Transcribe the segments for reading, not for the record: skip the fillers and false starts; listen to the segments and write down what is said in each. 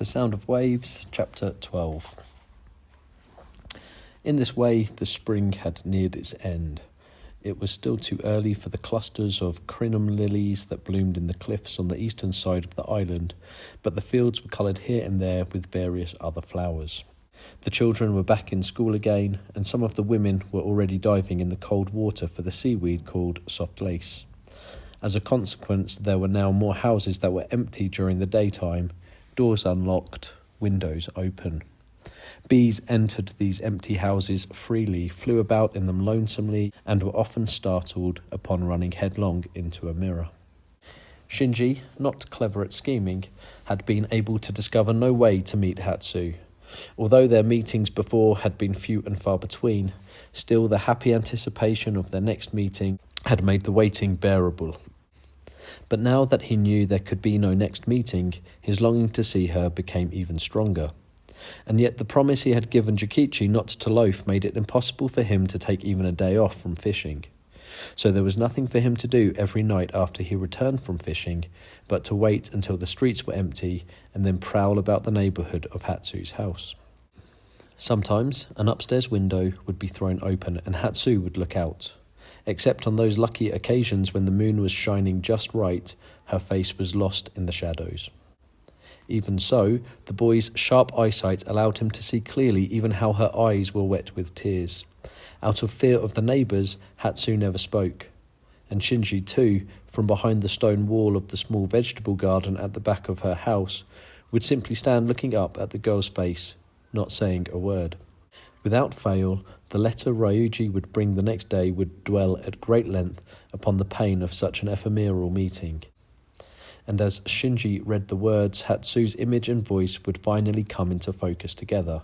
The Sound of Waves, Chapter 12. In this way, the spring had neared its end. It was still too early for the clusters of crinum lilies that bloomed in the cliffs on the eastern side of the island, but the fields were coloured here and there with various other flowers. The children were back in school again, and some of the women were already diving in the cold water for the seaweed called soft lace. As a consequence, there were now more houses that were empty during the daytime, doors unlocked, windows open. Bees entered these empty houses freely, flew about in them lonesomely, and were often startled upon running headlong into a mirror. Shinji, not clever at scheming, had been able to discover no way to meet Hatsu. Although their meetings before had been few and far between, still the happy anticipation of their next meeting had made the waiting bearable. But now that he knew there could be no next meeting, his longing to see her became even stronger. And yet the promise he had given Jokichi not to loaf made it impossible for him to take even a day off from fishing. So there was nothing for him to do every night after he returned from fishing, but to wait until the streets were empty and then prowl about the neighbourhood of Hatsu's house. Sometimes an upstairs window would be thrown open and Hatsu would look out. Except on those lucky occasions when the moon was shining just right, her face was lost in the shadows. Even so, the boy's sharp eyesight allowed him to see clearly even how her eyes were wet with tears. Out of fear of the neighbours, Hatsu never spoke. And Shinji too, from behind the stone wall of the small vegetable garden at the back of her house, would simply stand looking up at the girl's face, not saying a word. Without fail, the letter Ryuji would bring the next day would dwell at great length upon the pain of such an ephemeral meeting. And as Shinji read the words, Hatsu's image and voice would finally come into focus together.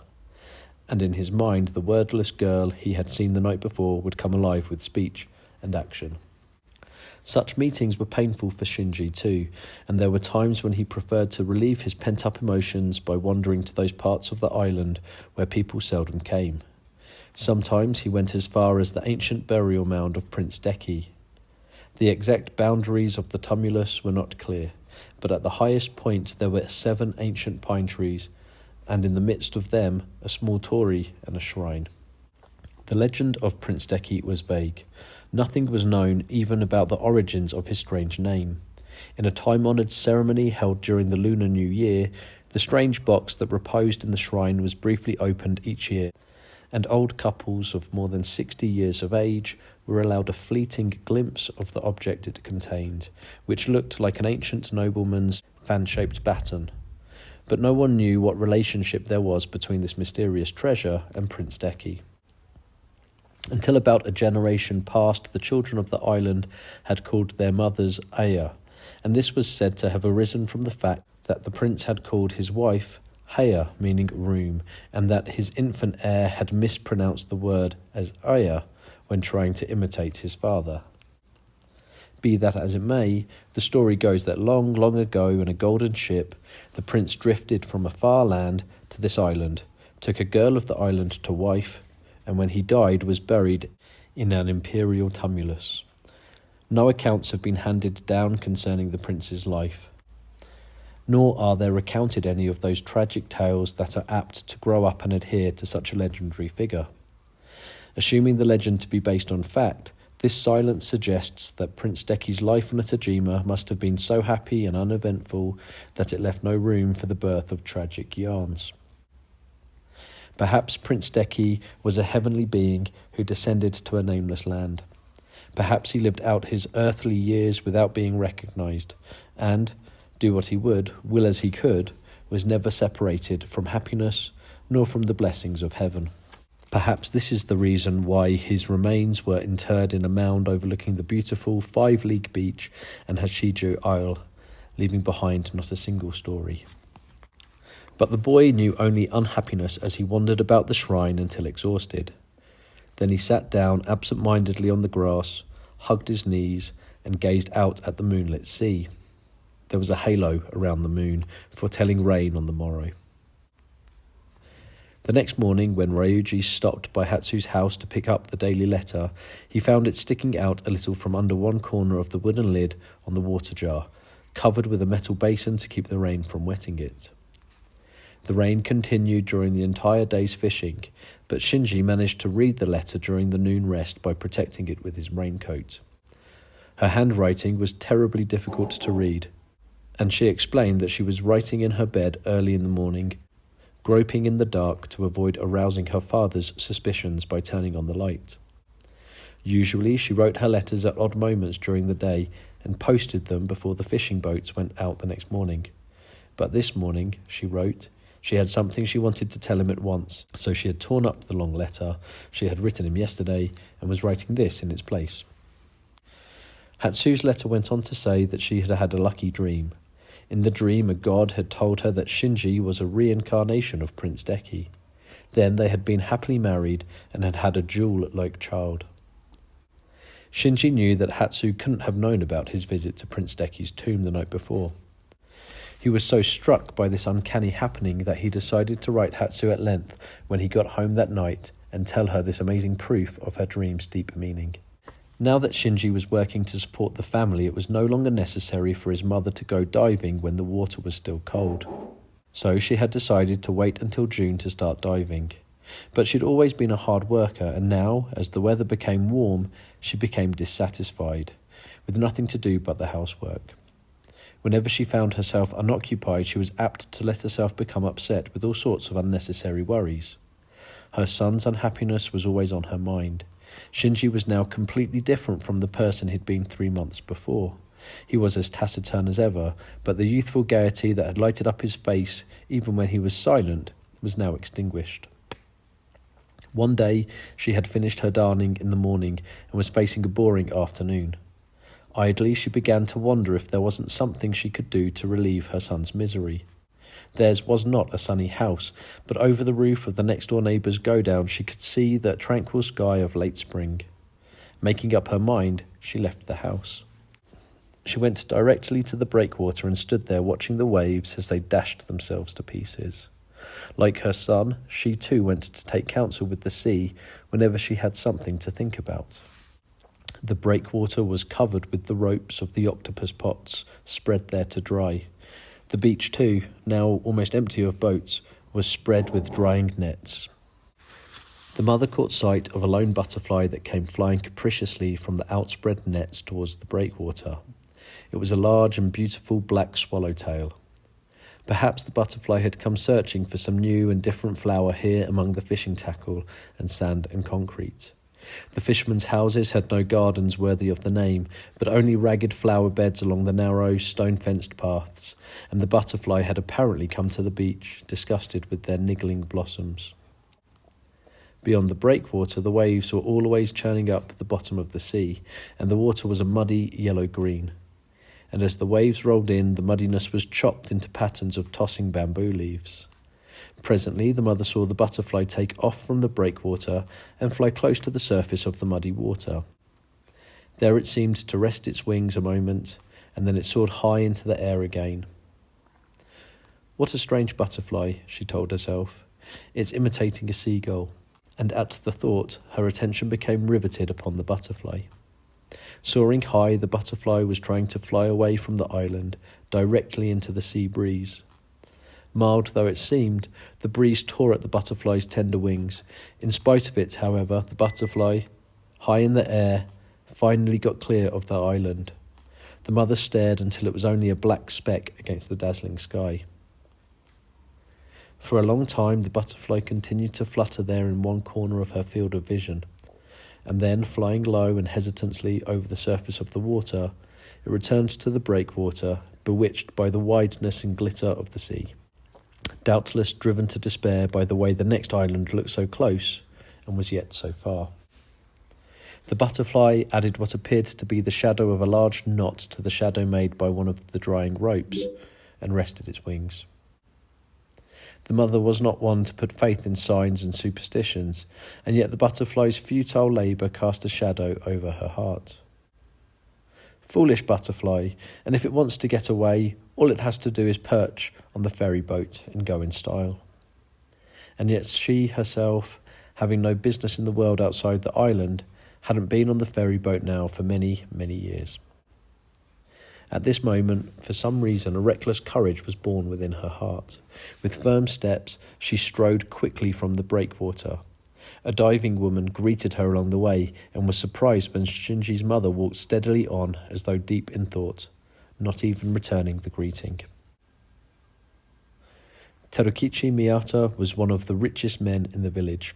And in his mind, the wordless girl he had seen the night before would come alive with speech and action. Such meetings were painful for Shinji too, and there were times when he preferred to relieve his pent-up emotions by wandering to those parts of the island where people seldom came. Sometimes he went as far as the ancient burial mound of Prince Deki. The exact boundaries of the tumulus were not clear, but at the highest point there were 7 ancient pine trees, and in the midst of them a small torii and a shrine. The legend of Prince Deki was vague. Nothing was known even about the origins of his strange name. In a time-honoured ceremony held during the Lunar New Year, the strange box that reposed in the shrine was briefly opened each year, and old couples of more than 60 years of age were allowed a fleeting glimpse of the object it contained, which looked like an ancient nobleman's fan-shaped baton. But no one knew what relationship there was between this mysterious treasure and Prince Deki. Until about a generation past, the children of the island had called their mothers Aya, and this was said to have arisen from the fact that the prince had called his wife Haya, meaning room, and that his infant heir had mispronounced the word as Aya when trying to imitate his father. Be that as it may, the story goes that long, long ago in a golden ship, the prince drifted from a far land to this island, took a girl of the island to wife, and when he died was buried in an imperial tumulus. No accounts have been handed down concerning the prince's life, nor are there recounted any of those tragic tales that are apt to grow up and adhere to such a legendary figure. Assuming the legend to be based on fact, this silence suggests that Prince Deki's life on Tajima must have been so happy and uneventful that it left no room for the birth of tragic yarns. Perhaps Prince Deki was a heavenly being who descended to a nameless land. Perhaps he lived out his earthly years without being recognised, and, do what he would, will as he could, was never separated from happiness nor from the blessings of heaven. Perhaps this is the reason why his remains were interred in a mound overlooking the beautiful 5-league beach and Hashijo Isle, leaving behind not a single story. But the boy knew only unhappiness as he wandered about the shrine until exhausted. Then he sat down absent-mindedly on the grass, hugged his knees, and gazed out at the moonlit sea. There was a halo around the moon, foretelling rain on the morrow. The next morning, when Ryuji stopped by Hatsu's house to pick up the daily letter, he found it sticking out a little from under one corner of the wooden lid on the water jar, covered with a metal basin to keep the rain from wetting it. The rain continued during the entire day's fishing, but Shinji managed to read the letter during the noon rest by protecting it with his raincoat. Her handwriting was terribly difficult to read, and she explained that she was writing in her bed early in the morning, groping in the dark to avoid arousing her father's suspicions by turning on the light. Usually she wrote her letters at odd moments during the day and posted them before the fishing boats went out the next morning. But this morning, she wrote, she had something she wanted to tell him at once, so she had torn up the long letter she had written him yesterday and was writing this in its place. Hatsu's letter went on to say that she had had a lucky dream. In the dream, a god had told her that Shinji was a reincarnation of Prince Deki. Then they had been happily married and had had a jewel-like child. Shinji knew that Hatsu couldn't have known about his visit to Prince Deki's tomb the night before. He was so struck by this uncanny happening that he decided to write Hatsu at length when he got home that night and tell her this amazing proof of her dream's deep meaning. Now that Shinji was working to support the family, it was no longer necessary for his mother to go diving when the water was still cold. So she had decided to wait until June to start diving. But she'd always been a hard worker, and now, as the weather became warm, she became dissatisfied, with nothing to do but the housework. Whenever she found herself unoccupied, she was apt to let herself become upset with all sorts of unnecessary worries. Her son's unhappiness was always on her mind. Shinji was now completely different from the person he'd been 3 months before. He was as taciturn as ever, but the youthful gaiety that had lighted up his face, even when he was silent, was now extinguished. One day she had finished her darning in the morning and was facing a boring afternoon. Idly she began to wonder if there wasn't something she could do to relieve her son's misery. Theirs was not a sunny house, but over the roof of the next-door neighbour's go-down she could see the tranquil sky of late spring. Making up her mind, she left the house. She went directly to the breakwater and stood there watching the waves as they dashed themselves to pieces. Like her son, she too went to take counsel with the sea whenever she had something to think about. The breakwater was covered with the ropes of the octopus pots spread there to dry. The beach too, now almost empty of boats, was spread with drying nets. The mother caught sight of a lone butterfly that came flying capriciously from the outspread nets towards the breakwater. It was a large and beautiful black swallowtail. Perhaps the butterfly had come searching for some new and different flower here among the fishing tackle and sand and concrete. The fishermen's houses had no gardens worthy of the name, but only ragged flower beds along the narrow, stone-fenced paths, and the butterfly had apparently come to the beach, disgusted with their niggling blossoms. Beyond the breakwater, the waves were always churning up the bottom of the sea, and the water was a muddy yellow-green. And as the waves rolled in, the muddiness was chopped into patterns of tossing bamboo leaves. Presently, the mother saw the butterfly take off from the breakwater and fly close to the surface of the muddy water. There it seemed to rest its wings a moment, and then it soared high into the air again. What a strange butterfly, she told herself. It's imitating a seagull. And at the thought, her attention became riveted upon the butterfly. Soaring high, the butterfly was trying to fly away from the island, directly into the sea breeze. Mild though it seemed, the breeze tore at the butterfly's tender wings. In spite of it, however, the butterfly, high in the air, finally got clear of the island. The mother stared until it was only a black speck against the dazzling sky. For a long time, the butterfly continued to flutter there in one corner of her field of vision, and then, flying low and hesitantly over the surface of the water, it returned to the breakwater, bewitched by the wideness and glitter of the sea. Doubtless driven to despair by the way the next island looked so close and was yet so far. The butterfly added what appeared to be the shadow of a large knot to the shadow made by one of the drying ropes, and rested its wings. The mother was not one to put faith in signs and superstitions, and yet the butterfly's futile labour cast a shadow over her heart. Foolish butterfly, and if it wants to get away, all it has to do is perch on the ferry boat and go in style. And yet she herself, having no business in the world outside the island, hadn't been on the ferry boat now for many, many years. At this moment, for some reason, a reckless courage was born within her heart. With firm steps, she strode quickly from the breakwater. A diving woman greeted her along the way and was surprised when Shinji's mother walked steadily on as though deep in thought, not even returning the greeting. Terukichi Miyata was one of the richest men in the village.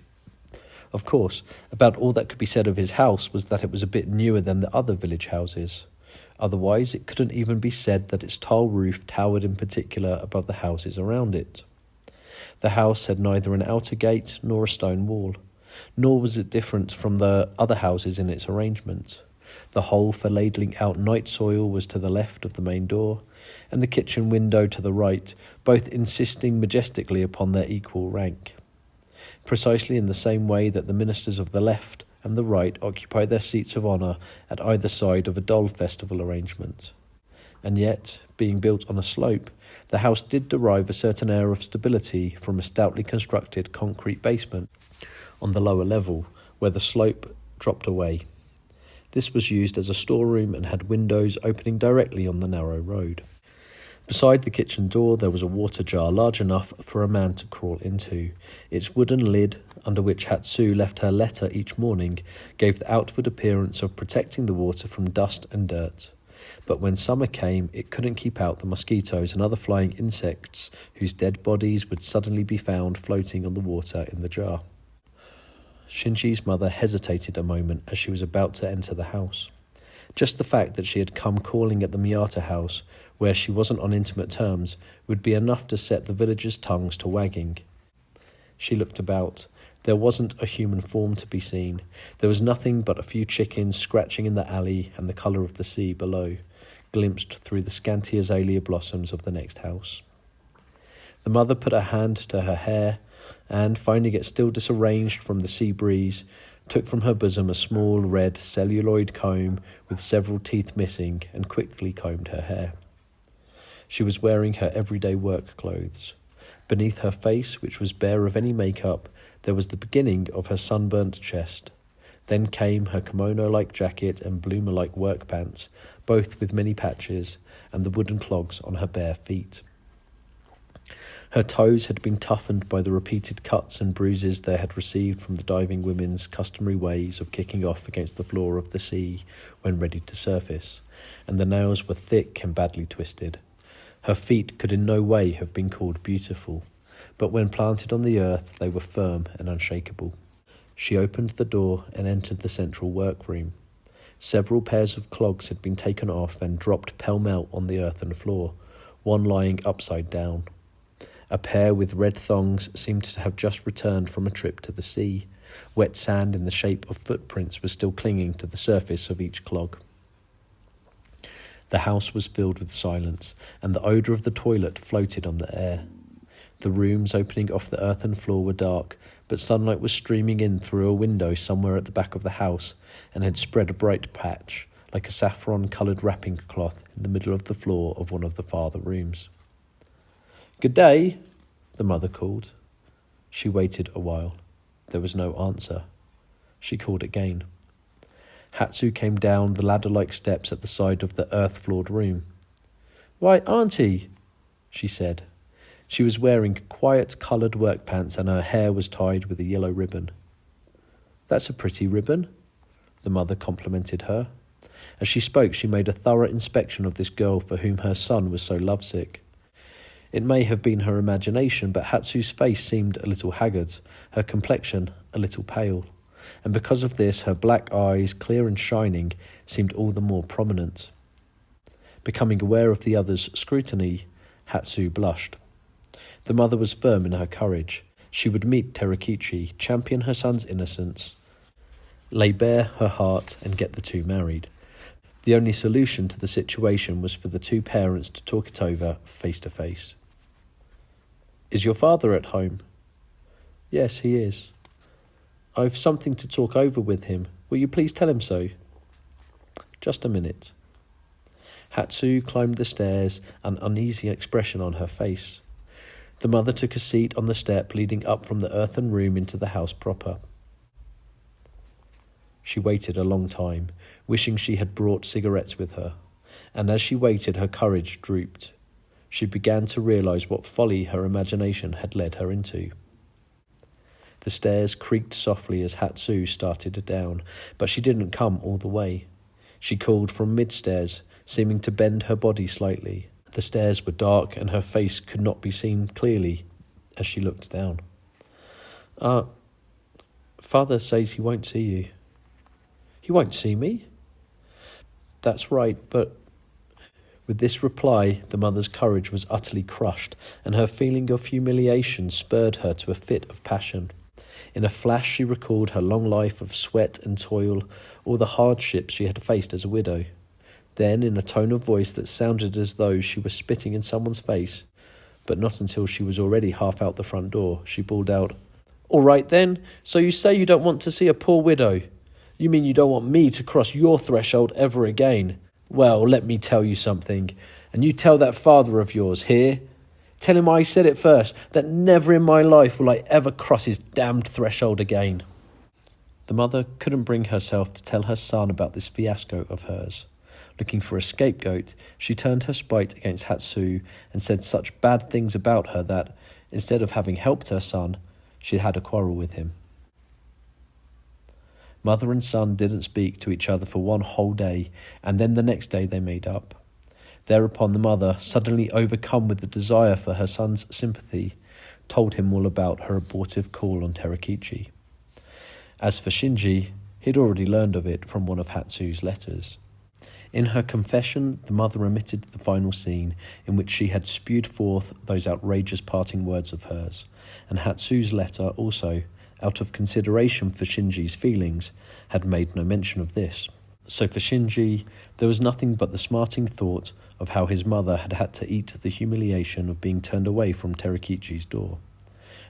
Of course, about all that could be said of his house was that it was a bit newer than the other village houses. Otherwise, it couldn't even be said that its tile roof towered in particular above the houses around it. The house had neither an outer gate nor a stone wall, nor was it different from the other houses in its arrangement. The hole for ladling out night soil was to the left of the main door, and the kitchen window to the right, both insisting majestically upon their equal rank. Precisely in the same way that the ministers of the left and the right occupy their seats of honour at either side of a doll festival arrangement. And yet, being built on a slope, the house did derive a certain air of stability from a stoutly constructed concrete basement on the lower level, where the slope dropped away. This was used as a storeroom and had windows opening directly on the narrow road. Beside the kitchen door there was a water jar large enough for a man to crawl into. Its wooden lid, under which Hatsu left her letter each morning, gave the outward appearance of protecting the water from dust and dirt. But when summer came, it couldn't keep out the mosquitoes and other flying insects whose dead bodies would suddenly be found floating on the water in the jar. Shinji's mother hesitated a moment as she was about to enter the house. Just the fact that she had come calling at the Miyata house, where she wasn't on intimate terms, would be enough to set the villagers' tongues to wagging. She looked about. There wasn't a human form to be seen. There was nothing but a few chickens scratching in the alley and the colour of the sea below, glimpsed through the scanty azalea blossoms of the next house. The mother put her hand to her hair and, finding it still disarranged from the sea breeze, took from her bosom a small red celluloid comb with several teeth missing and quickly combed her hair. She was wearing her everyday work clothes. Beneath her face, which was bare of any makeup, there was the beginning of her sunburnt chest. Then came her kimono-like jacket and bloomer-like work pants, both with many patches, and the wooden clogs on her bare feet. Her toes had been toughened by the repeated cuts and bruises they had received from the diving women's customary ways of kicking off against the floor of the sea when ready to surface, and the nails were thick and badly twisted. Her feet could in no way have been called beautiful, but when planted on the earth they were firm and unshakable. She opened the door and entered the central workroom. Several pairs of clogs had been taken off and dropped pell-mell on the earthen floor, one lying upside down. A pair with red thongs seemed to have just returned from a trip to the sea. Wet sand in the shape of footprints was still clinging to the surface of each clog. The house was filled with silence, and the odour of the toilet floated on the air. The rooms opening off the earthen floor were dark, but sunlight was streaming in through a window somewhere at the back of the house and had spread a bright patch, like a saffron-coloured wrapping cloth, in the middle of the floor of one of the farther rooms. "Good day," the mother called. She waited a while. There was no answer. She called again. Hatsu came down the ladder-like steps at the side of the earth-floored room. "Why, Auntie," she said. She was wearing quiet coloured work pants and her hair was tied with a yellow ribbon. "That's a pretty ribbon," the mother complimented her. As she spoke, she made a thorough inspection of this girl for whom her son was so lovesick. It may have been her imagination, but Hatsu's face seemed a little haggard, her complexion a little pale, and because of this her black eyes, clear and shining, seemed all the more prominent. Becoming aware of the other's scrutiny, Hatsu blushed. The mother was firm in her courage. She would meet Terukichi, champion her son's innocence, lay bare her heart and get the two married. The only solution to the situation was for the two parents to talk it over face to face. "Is your father at home?" "Yes, he is." "I've something to talk over with him. Will you please tell him so?" "Just a minute." Hatsu climbed the stairs, an uneasy expression on her face. The mother took a seat on the step leading up from the earthen room into the house proper. She waited a long time, wishing she had brought cigarettes with her. and as she waited her courage drooped. She began to realise what folly her imagination had led her into. The stairs creaked softly as Hatsu started down, but she didn't come all the way. She called from mid-stairs, seeming to bend her body slightly. The stairs were dark and her face could not be seen clearly as she looked down. Father says he won't see you." "He won't see me?" "That's right, but..." With this reply, the mother's courage was utterly crushed, and her feeling of humiliation spurred her to a fit of passion. In a flash she recalled her long life of sweat and toil, all the hardships she had faced as a widow. Then, in a tone of voice that sounded as though she were spitting in someone's face, but not until she was already half out the front door, she bawled out, "All right then, so you say you don't want to see a poor widow. You mean you don't want me to cross your threshold ever again? Well, let me tell you something, and you tell that father of yours, here. Tell him I said it first, that never in my life will I ever cross his damned threshold again." The mother couldn't bring herself to tell her son about this fiasco of hers. Looking for a scapegoat, she turned her spite against Hatsu and said such bad things about her that, instead of having helped her son, she had a quarrel with him. Mother and son didn't speak to each other for one whole day, and then the next day they made up. Thereupon the mother, suddenly overcome with the desire for her son's sympathy, told him all about her abortive call on Terekichi. As for Shinji, he'd already learned of it from one of Hatsu's letters. In her confession, the mother omitted the final scene in which she had spewed forth those outrageous parting words of hers, and Hatsu's letter also, out of consideration for Shinji's feelings, had made no mention of this. So for Shinji, there was nothing but the smarting thought of how his mother had had to eat the humiliation of being turned away from Terekichi's door.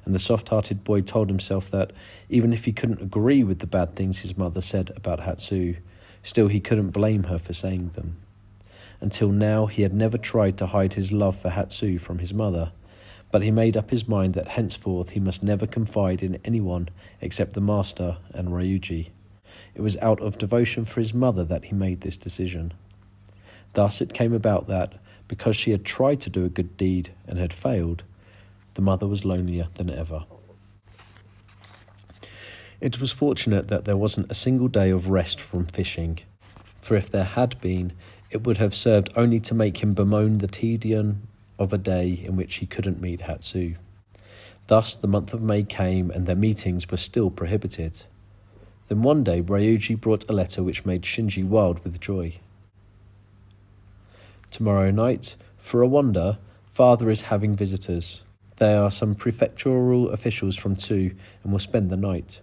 And the soft-hearted boy told himself that, even if he couldn't agree with the bad things his mother said about Hatsu, still he couldn't blame her for saying them. Until now he had never tried to hide his love for Hatsu from his mother, but he made up his mind that henceforth he must never confide in anyone except the master and Ryuji. It was out of devotion for his mother that he made this decision. Thus it came about that, because she had tried to do a good deed and had failed, the mother was lonelier than ever. It was fortunate that there wasn't a single day of rest from fishing, for if there had been, it would have served only to make him bemoan the tedium of a day in which he couldn't meet Hatsu. Thus the month of May came, and their meetings were still prohibited. Then one day Ryuji brought a letter which made Shinji wild with joy. "Tomorrow night, for a wonder, Father is having visitors. They are some prefectural officials from Tsu and will spend the night.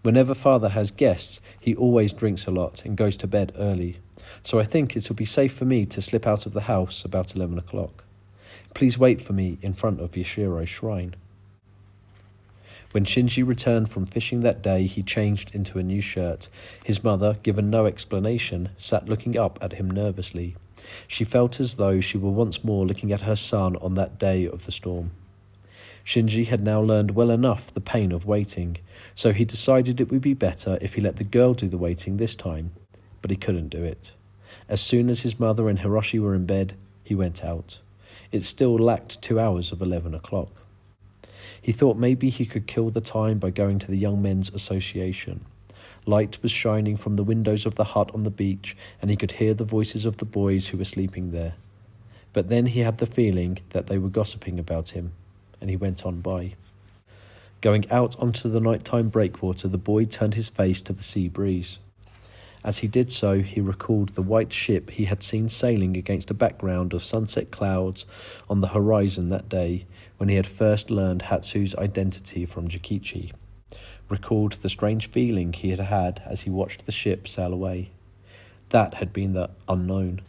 Whenever Father has guests, he always drinks a lot and goes to bed early, so I think it will be safe for me to slip out of the house about 11 o'clock. Please wait for me in front of Yashiro Shrine." When Shinji returned from fishing that day, he changed into a new shirt. His mother, given no explanation, sat looking up at him nervously. She felt as though she were once more looking at her son on that day of the storm. Shinji had now learned well enough the pain of waiting, so he decided it would be better if he let the girl do the waiting this time, but he couldn't do it. As soon as his mother and Hiroshi were in bed, he went out. It still lacked 2 hours of 11 o'clock. He thought maybe he could kill the time by going to the Young Men's Association. Light was shining from the windows of the hut on the beach, and he could hear the voices of the boys who were sleeping there. But then he had the feeling that they were gossiping about him, and he went on by. Going out onto the nighttime breakwater, the boy turned his face to the sea breeze. As he did so, he recalled the white ship he had seen sailing against a background of sunset clouds on the horizon that day when he had first learned Hatsu's identity from Jokichi. Recalled the strange feeling he had had as he watched the ship sail away. That had been the unknown.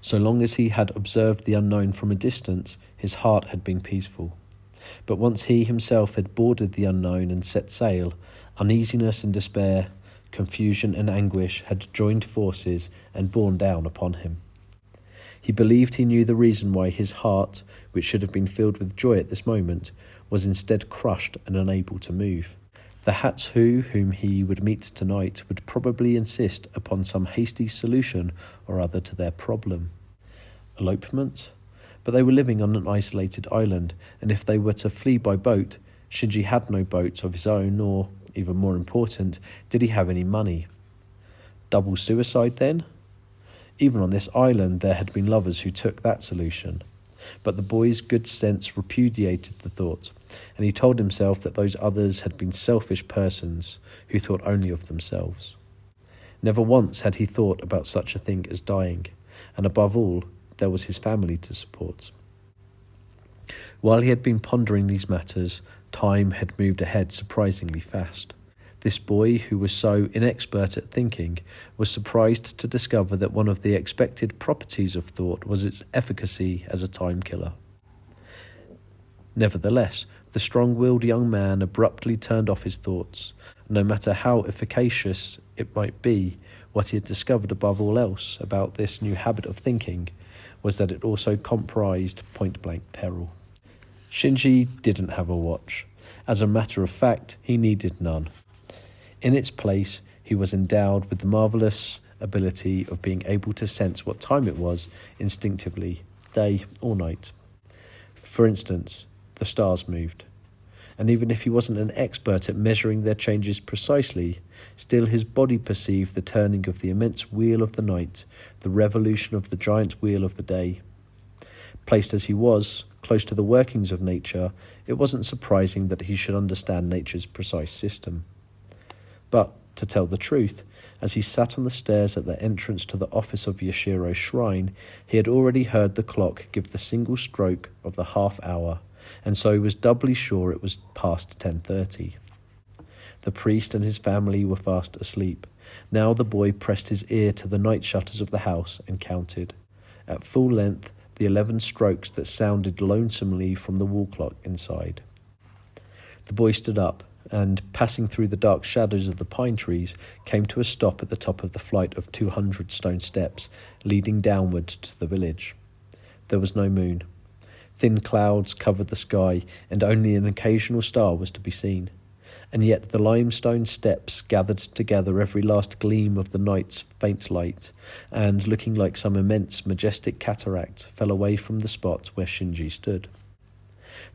So long as he had observed the unknown from a distance, his heart had been peaceful. But once he himself had boarded the unknown and set sail, uneasiness and despair, confusion and anguish had joined forces and borne down upon him. He believed he knew the reason why his heart, which should have been filled with joy at this moment, was instead crushed and unable to move. The Hatsu whom he would meet tonight would probably insist upon some hasty solution or other to their problem. Elopement? But they were living on an isolated island, and if they were to flee by boat, Shinji had no boat of his own, nor, even more important, did he have any money. Double suicide then? Even on this island there had been lovers who took that solution. But the boy's good sense repudiated the thought, and he told himself that those others had been selfish persons who thought only of themselves. Never once had he thought about such a thing as dying, and above all, there was his family to support. While he had been pondering these matters, time had moved ahead surprisingly fast. This boy, who was so inexpert at thinking, was surprised to discover that one of the expected properties of thought was its efficacy as a time killer. Nevertheless, the strong-willed young man abruptly turned off his thoughts. No matter how efficacious it might be, what he had discovered above all else about this new habit of thinking was that it also comprised point-blank peril. Shinji didn't have a watch. As a matter of fact, he needed none. In its place, he was endowed with the marvellous ability of being able to sense what time it was instinctively, day or night. For instance, the stars moved. And even if he wasn't an expert at measuring their changes precisely, still his body perceived the turning of the immense wheel of the night, the revolution of the giant wheel of the day. Placed as he was, close to the workings of nature, it wasn't surprising that he should understand nature's precise system. But, to tell the truth, as he sat on the stairs at the entrance to the office of Yashiro's shrine, he had already heard the clock give the single stroke of the half hour, and so he was doubly sure it was past 10:30. The priest and his family were fast asleep. Now the boy pressed his ear to the night shutters of the house and counted, at full length, the 11 strokes that sounded lonesomely from the wall clock inside. The boy stood up, and, passing through the dark shadows of the pine trees, came to a stop at the top of the flight of 200 stone steps leading downward to the village. There was no moon. Thin clouds covered the sky, and only an occasional star was to be seen. And yet the limestone steps gathered together every last gleam of the night's faint light, and, looking like some immense, majestic cataract, fell away from the spot where Shinji stood.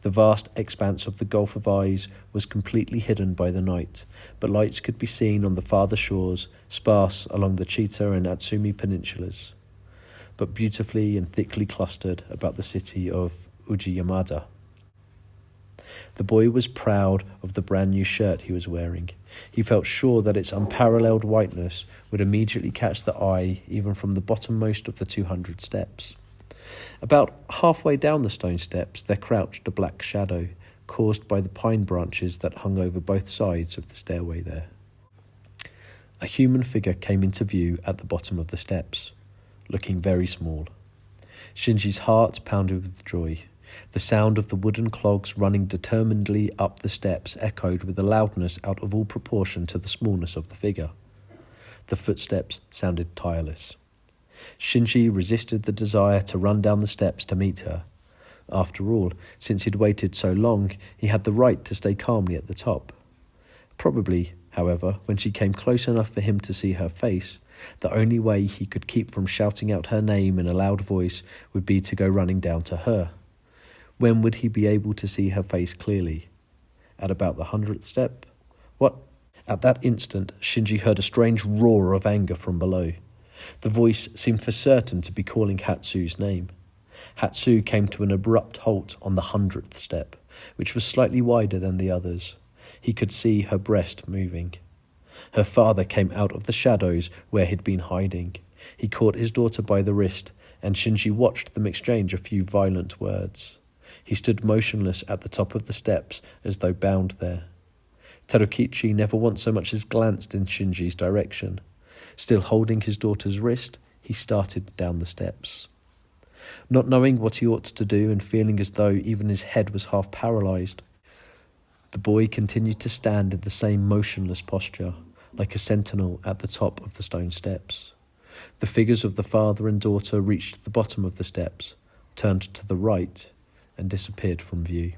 The vast expanse of the Gulf of Eyes was completely hidden by the night, but lights could be seen on the farther shores, sparse along the Chita and Atsumi peninsulas, but beautifully and thickly clustered about the city of Uji-Yamada. The boy was proud of the brand new shirt he was wearing. He felt sure that its unparalleled whiteness would immediately catch the eye even from the bottommost of the 200 steps. About halfway down the stone steps there crouched a black shadow, caused by the pine branches that hung over both sides of the stairway there. A human figure came into view at the bottom of the steps, looking very small. Shinji's heart pounded with joy. The sound of the wooden clogs running determinedly up the steps echoed with a loudness out of all proportion to the smallness of the figure. The footsteps sounded tireless. Shinji resisted the desire to run down the steps to meet her. After all, since he'd waited so long, he had the right to stay calmly at the top. Probably, however, when she came close enough for him to see her face, the only way he could keep from shouting out her name in a loud voice would be to go running down to her. When would he be able to see her face clearly? At about the 100th step? What? At that instant, Shinji heard a strange roar of anger from below. The voice seemed for certain to be calling Hatsu's name. Hatsu came to an abrupt halt on the 100th step, which was slightly wider than the others. He could see her breast moving. Her father came out of the shadows where he'd been hiding. He caught his daughter by the wrist, and Shinji watched them exchange a few violent words. He stood motionless at the top of the steps as though bound there. Terukichi never once so much as glanced in Shinji's direction. Still holding his daughter's wrist, he started down the steps. Not knowing what he ought to do and feeling as though even his head was half paralyzed, the boy continued to stand in the same motionless posture, like a sentinel at the top of the stone steps. The figures of the father and daughter reached the bottom of the steps, turned to the right, and disappeared from view.